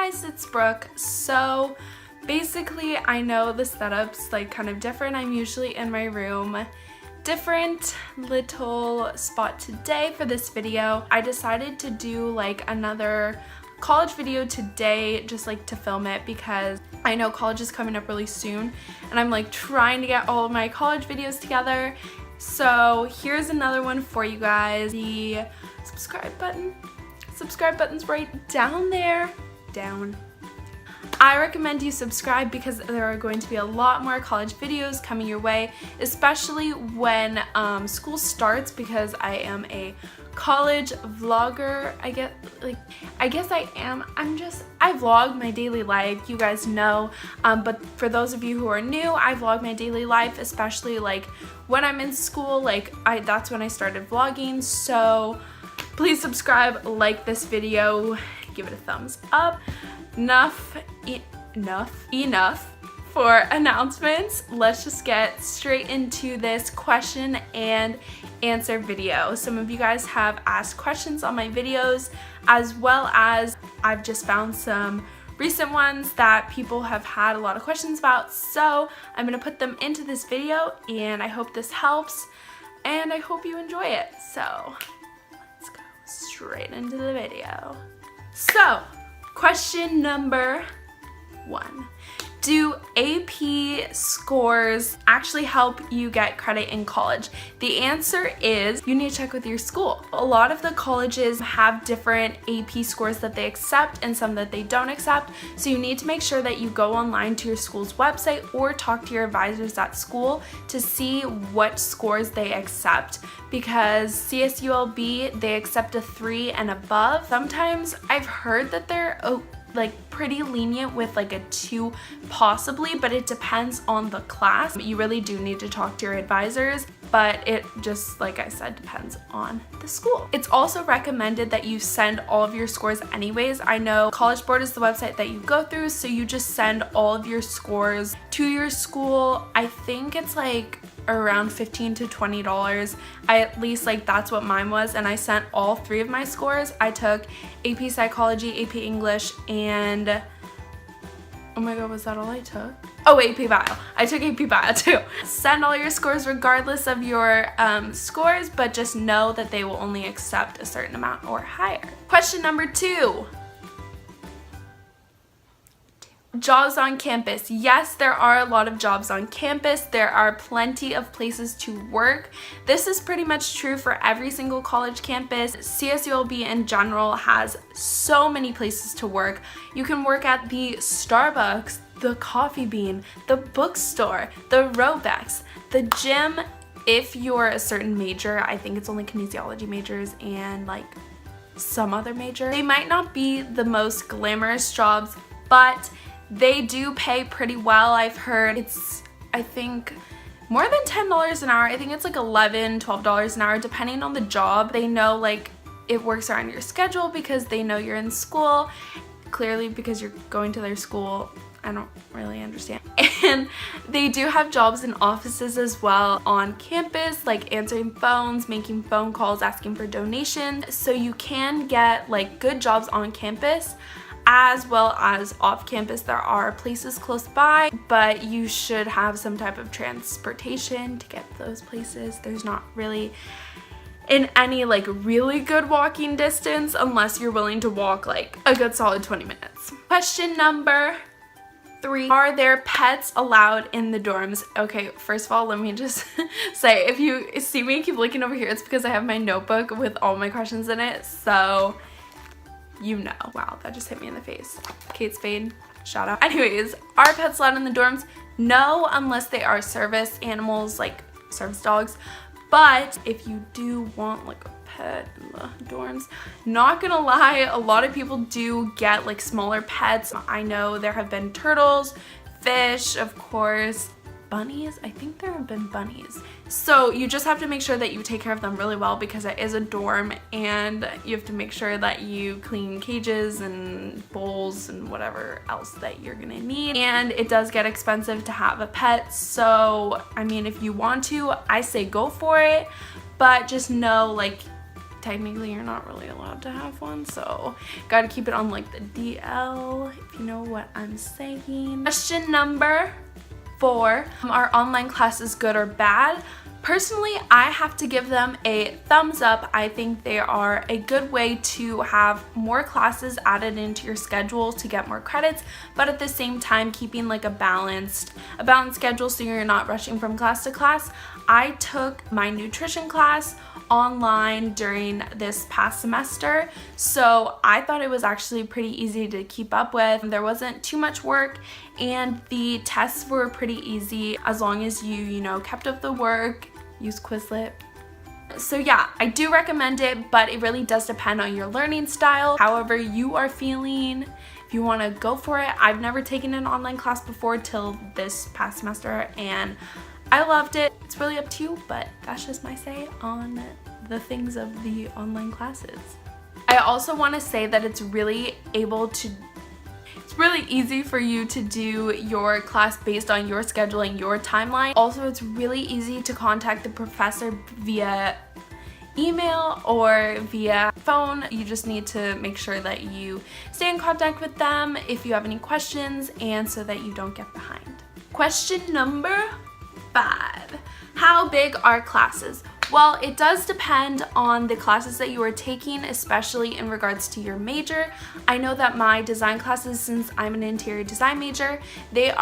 guys, it's Brooke. So basically I know the setup's like kind of different. I'm usually in my room. Different little spot today for this video. I decided to do like another college video today, just like to film it, because I know college is coming up really soon and I'm like trying to get all of my college videos together. So here's another one for you guys. The subscribe button's right down there. I recommend you subscribe because there are going to be a lot more college videos coming your way, especially when school starts, because I am a college vlogger. I vlog my daily life, you guys know, but for those of you who are new, I vlog my daily life, especially like when I'm in school. That's when I started vlogging. So please subscribe, like this video, give it a thumbs up. Enough for announcements. Let's just get straight into this question and answer video. Some of you guys have asked questions on my videos, as well as I've just found some recent ones that people have had a lot of questions about. So I'm gonna put them into this video and I hope this helps and I hope you enjoy it. So let's go straight into the video. So question number 1. Do AP scores actually help you get credit in college? The answer is you need to check with your school. A lot of the colleges have different AP scores that they accept and some that they don't accept. So you need to make sure that you go online to your school's website or talk to your advisors at school to see what scores they accept, because CSULB, they accept a 3 and above. Sometimes I've heard that they're pretty lenient with like a 2 possibly, but it depends on the class. You really do need to talk to your advisors, but it just, like I said, depends on the school. It's also recommended that you send all of your scores anyways. I know College Board is the website that you go through, so you just send all of your scores to your school. I think it's like around $15 to $20. At least that's what mine was, and I sent all 3 of my scores. I took AP Psychology, AP English, and oh my god, was that all I took? Oh, AP Bio. I took AP Bio too. Send all your scores regardless of your scores, but just know that they will only accept a certain amount or higher. Question number 2. Jobs on campus. Yes, there are a lot of jobs on campus. There are plenty of places to work. This is pretty much true for every single college campus. CSULB in general has so many places to work. You can work at the Starbucks, the Coffee Bean, the bookstore, the Robex, the gym. If you're a certain major, I think it's only kinesiology majors and some other major. They might not be the most glamorous jobs, but they do pay pretty well. I've heard it's, I think, more than $10 an hour. I think it's like $11, $12 an hour depending on the job. They know it works around your schedule because they know you're in school. Clearly, because you're going to their school, I don't really understand. And they do have jobs in offices as well on campus, like answering phones, making phone calls, asking for donations. So you can get good jobs on campus as well as off campus. There are places close by, but you should have some type of transportation to get those places. There's not really in any really good walking distance unless you're willing to walk a good solid 20 minutes. Question number 3. Are there pets allowed in the dorms? Okay, first of all, let me just say, if you see me keep looking over here, it's because I have my notebook with all my questions in it, so you know. Wow, that just hit me in the face. Kate Spade, shout out. Anyways, are pets allowed in the dorms? No, unless they are service animals, like service dogs. But if you do want a pet in the dorms, not gonna lie, a lot of people do get smaller pets. I know there have been turtles, fish, of course, bunnies. I think there have been bunnies. So you just have to make sure that you take care of them really well, because it is a dorm and you have to make sure that you clean cages and bowls and whatever else that you're gonna need. And it does get expensive to have a pet. So, I mean, if you want to, I say go for it, but just know technically you're not really allowed to have one, so gotta keep it on like the DL, if you know what I'm saying. Question number 4, are online classes good or bad? Personally, I have to give them a thumbs up. I think they are a good way to have more classes added into your schedule to get more credits, but at the same time keeping like a balanced schedule so you're not rushing from class to class. I took my nutrition class online during this past semester, so I thought it was actually pretty easy to keep up with. There wasn't too much work and the tests were pretty easy as long as you know, kept up the work, use Quizlet. So yeah, I do recommend it, but it really does depend on your learning style, however you are feeling. If you want to go for it, I've never taken an online class before till this past semester and I loved it. It's really up to you, but that's just my say on the things of the online classes. I also want to say that it's really easy for you to do your class based on your schedule and your timeline. Also, it's really easy to contact the professor via email or via phone. You just need to make sure that you stay in contact with them if you have any questions and so that you don't get behind. Question number 5. How big are classes? Well, it does depend on the classes that you are taking, especially in regards to your major. I know that my design classes, since I'm an interior design major, they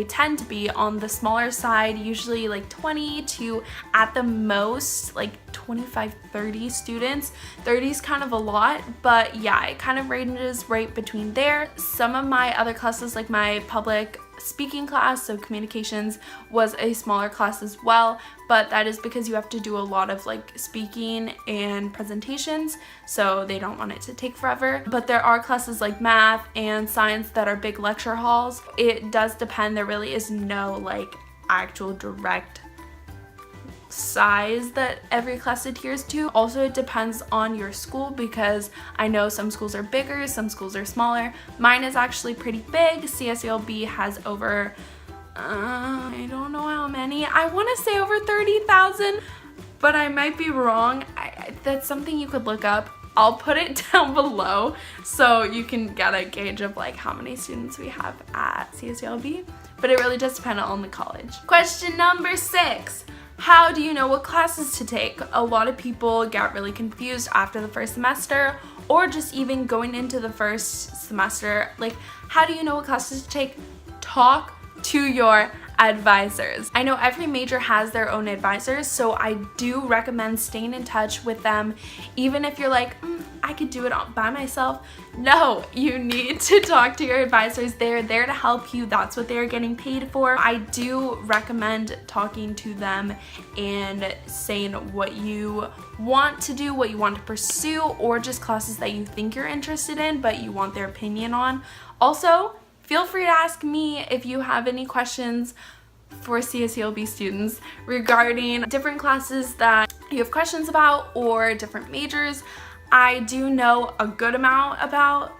tend to be on the smaller side, usually like 20 to at the most like 25, 30 students. 30 is kind of a lot, but yeah, it kind of ranges right between there. Some of my other classes, like my public speaking class, so communications, was a smaller class as well, but that is because you have to do a lot of like speaking and presentations, so they don't want it to take forever. But there are classes like math and science that are big lecture halls. It does depend. There really is no like actual direct size that every class adheres to. Also, it depends on your school because I know some schools are bigger, some schools are smaller. Mine is actually pretty big. CSULB has over, I don't know how many. I want to say over 30,000, but I might be wrong. That's something you could look up. I'll put it down below so you can get a gauge of like how many students we have at CSULB, but it really does depend on the college. Question number 6. How do you know what classes to take? A lot of people get really confused after the first semester or just even going into the first semester. Like, how do you know what classes to take? Talk to your advisors. I know every major has their own advisors, so I do recommend staying in touch with them, even if you're like, I could do it all by myself. No, you need to talk to your advisors. They're there to help you. That's what they're getting paid for. I do recommend talking to them and saying what you want to do, what you want to pursue, or just classes that you think you're interested in but you want their opinion on. Also, feel free to ask me if you have any questions for CSULB students regarding different classes that you have questions about or different majors. I do know a good amount about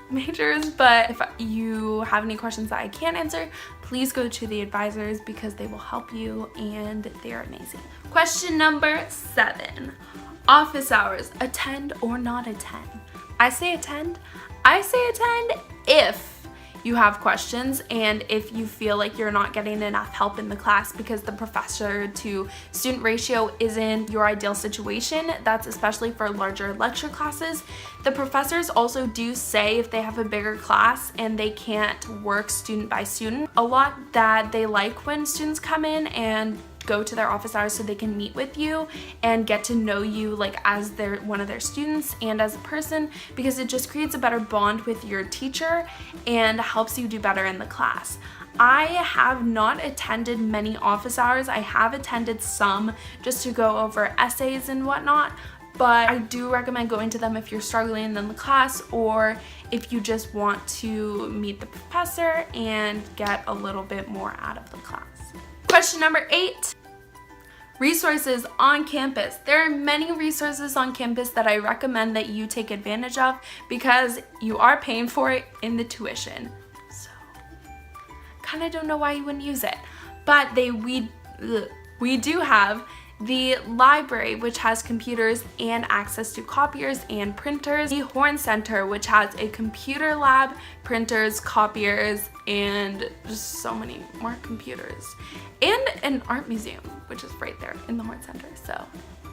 majors, but if you have any questions that I can't answer, please go to the advisors because they will help you and they're amazing. Question number 7. Office hours, attend or not attend? I say attend. I say attend if you have questions and if you feel like you're not getting enough help in the class because the professor to student ratio isn't your ideal situation. That's especially for larger lecture classes. The professors also do say if they have a bigger class and they can't work student by student a lot, that they like when students come in and go to their office hours so they can meet with you and get to know you like as one of their students and as a person, because it just creates a better bond with your teacher and helps you do better in the class. I have not attended many office hours. I have attended some just to go over essays and whatnot, but I do recommend going to them if you're struggling in the class or if you just want to meet the professor and get a little bit more out of the class. Question number 8. Resources on campus. There are many resources on campus that I recommend that you take advantage of because you are paying for it in the tuition. So, kind of don't know why you wouldn't use it. But we do have The library, which has computers and access to copiers and printers. The Horn Center, which has a computer lab, printers, copiers, and just so many more computers. And an art museum, which is right there in the Horn Center, so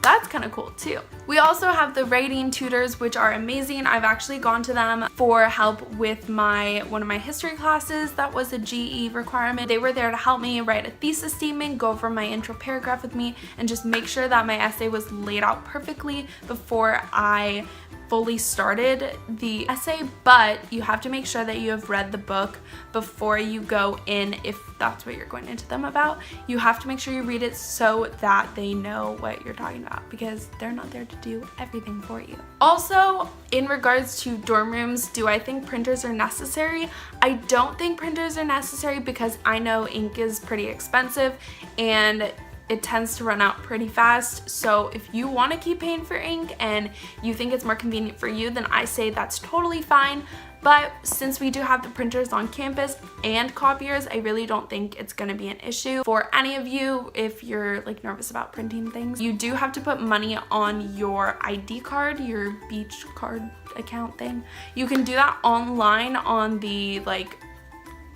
that's kind of cool too. We also have the writing tutors, which are amazing. I've actually gone to them for help with one of my history classes that was a GE requirement. They were there to help me write a thesis statement, go over my intro paragraph with me, and just make sure that my essay was laid out perfectly before I fully started the essay. But you have to make sure that you have read the book before you go in, if that's what you're going into them about. You have to make sure you read it so that they know what you're talking about, because they're not there to do everything for you. Also, in regards to dorm rooms, do I think printers are necessary? I don't think printers are necessary because I know ink is pretty expensive and it tends to run out pretty fast. So if you want to keep paying for ink and you think it's more convenient for you, then I say that's totally fine. But since we do have the printers on campus and copiers, I really don't think it's going to be an issue for any of you if you're like nervous about printing things. You do have to put money on your ID card, your beach card account thing. You can do that online on the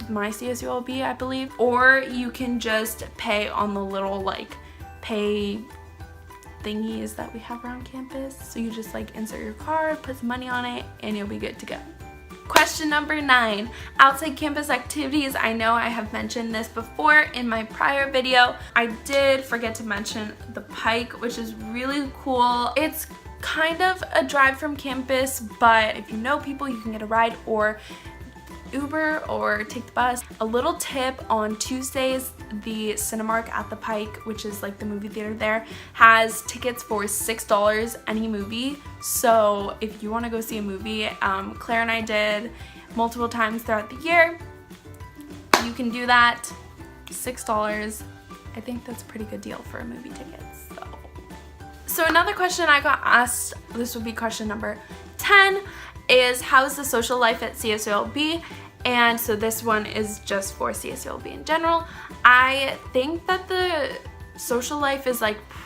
my Csulb, I believe, or you can just pay on the little pay thingies that we have around campus. So you just insert your card, put some money on it, and you'll be good to go. Question number 9, outside campus activities. I know I have mentioned this before in my prior video. I did forget to mention the Pike, which is really cool. It's kind of a drive from campus, but if you know people, you can get a ride or Uber or take the bus. A little tip: on Tuesdays, the Cinemark at the Pike, which is the movie theater there, has tickets for $6 any movie. So if you want to go see a movie, Claire and I did multiple times throughout the year, you can do that. $6. I think that's a pretty good deal for a movie ticket. So another question I got asked, this would be question number 10, is how's the social life at Csulb? And so this one is just for Csulb in general. I think that the social life is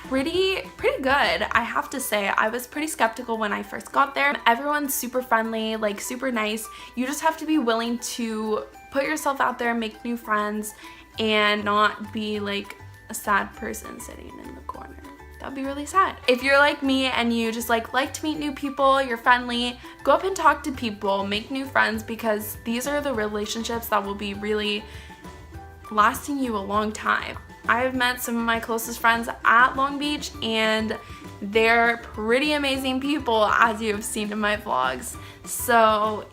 pretty good. I have to say, I was pretty skeptical when I first got there. Everyone's super friendly, super nice. You just have to be willing to put yourself out there, make new friends, and not be a sad person sitting in the corner. That'd be really sad. If you're like me and you just like to meet new people, you're friendly, go up and talk to people, make new friends, because these are the relationships that will be really lasting you a long time. I've met some of my closest friends at Long Beach, and they're pretty amazing people, as you have seen in my vlogs. So,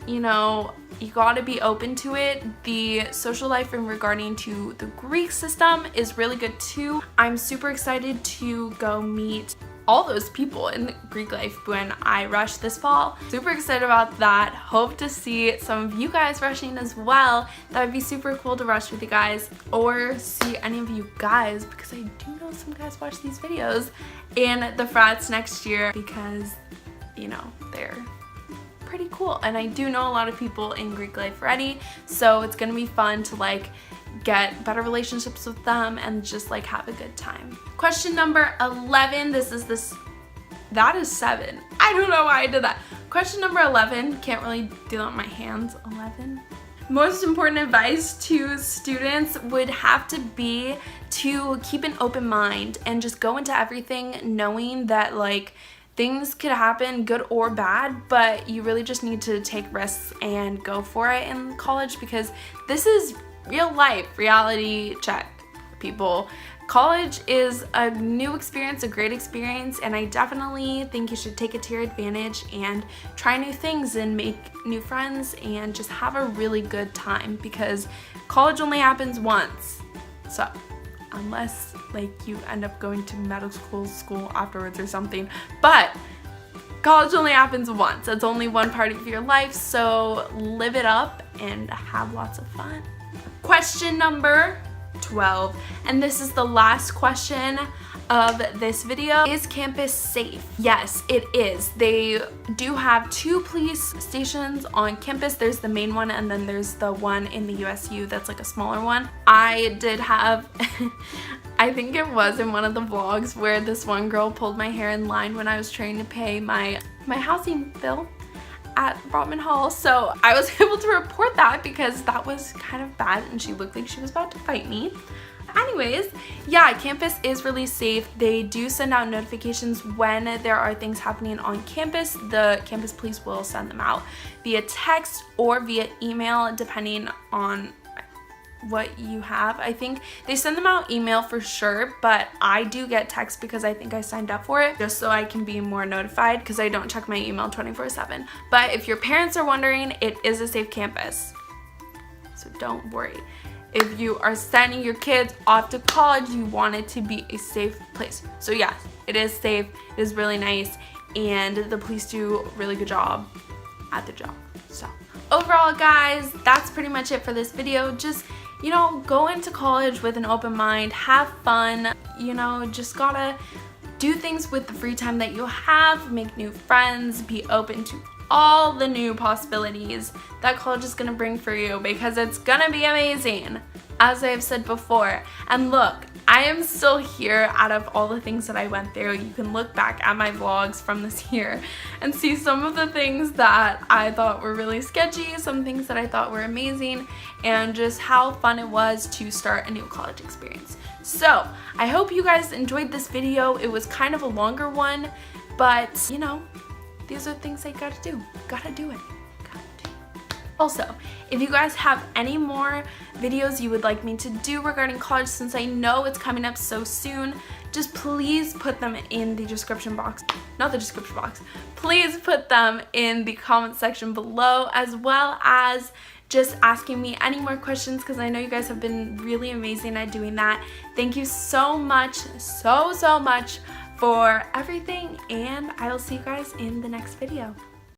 you gotta be open to it. The social life in regarding to the Greek system is really good too. I'm super excited to go meet all those people in Greek life when I rush this fall. Super excited about that. Hope to see some of you guys rushing as well. That would be super cool to rush with you guys, or see any of you guys, because I do know some guys watch these videos, in the frats next year, because they're pretty cool, and I do know a lot of people in Greek life already, so it's gonna be fun to get better relationships with them and just have a good time. Question number 11, that is 7. I don't know why I did that. Question number 11, can't really do that with my hands. 11. Most important advice to students would have to be to keep an open mind and just go into everything knowing that things could happen, good or bad, but you really just need to take risks and go for it in college, because this is real life. Reality check, people. College is a new experience, a great experience, and I definitely think you should take it to your advantage and try new things and make new friends and just have a really good time, because college only happens once. So unless you end up going to medical school afterwards or something, but college only happens once. It's only one part of your life, so live it up and have lots of fun. Question number 12, and this is the last question of this video. Is campus safe? Yes, it is. They do have 2 police stations on campus. There's the main one, and then there's the one in the USU that's a smaller one. I did have I think it was in one of the vlogs where this one girl pulled my hair in line when I was trying to pay my housing bill at Brotman Hall. So I was able to report that because that was kind of bad and she looked like she was about to fight me. Anyways, yeah, campus is really safe. They do send out notifications when there are things happening on campus. The campus police will send them out via text or via email depending on what you have. I think they send them out email for sure, but I do get text because I think I signed up for it just so I can be more notified because I don't check my email 24/7. But if your parents are wondering, it is a safe campus, so don't worry. If you are sending your kids off to college, you want it to be a safe place. So yes, it is safe, it is really nice, and the police do a really good job at their job. So overall, guys, that's pretty much it for this video. Just, you know, go into college with an open mind, have fun, you know, just gotta do things with the free time that you have, make new friends, be open to all the new possibilities that college is gonna bring for you because it's gonna be amazing, as I've said before. And look, I am still here out of all the things that I went through. You can look back at my vlogs from this year and see some of the things that I thought were really sketchy, some things that I thought were amazing, and just how fun it was to start a new college experience. So I hope you guys enjoyed this video. It was kind of a longer one, but you know, these are things I gotta do. Gotta do it. Also, if you guys have any more videos you would like me to do regarding college, since I know it's coming up so soon, just please put them in the description box. Not the description box. Please put them in the comment section below, as well as just asking me any more questions because I know you guys have been really amazing at doing that. Thank you so much, so much for everything, and I will see you guys in the next video.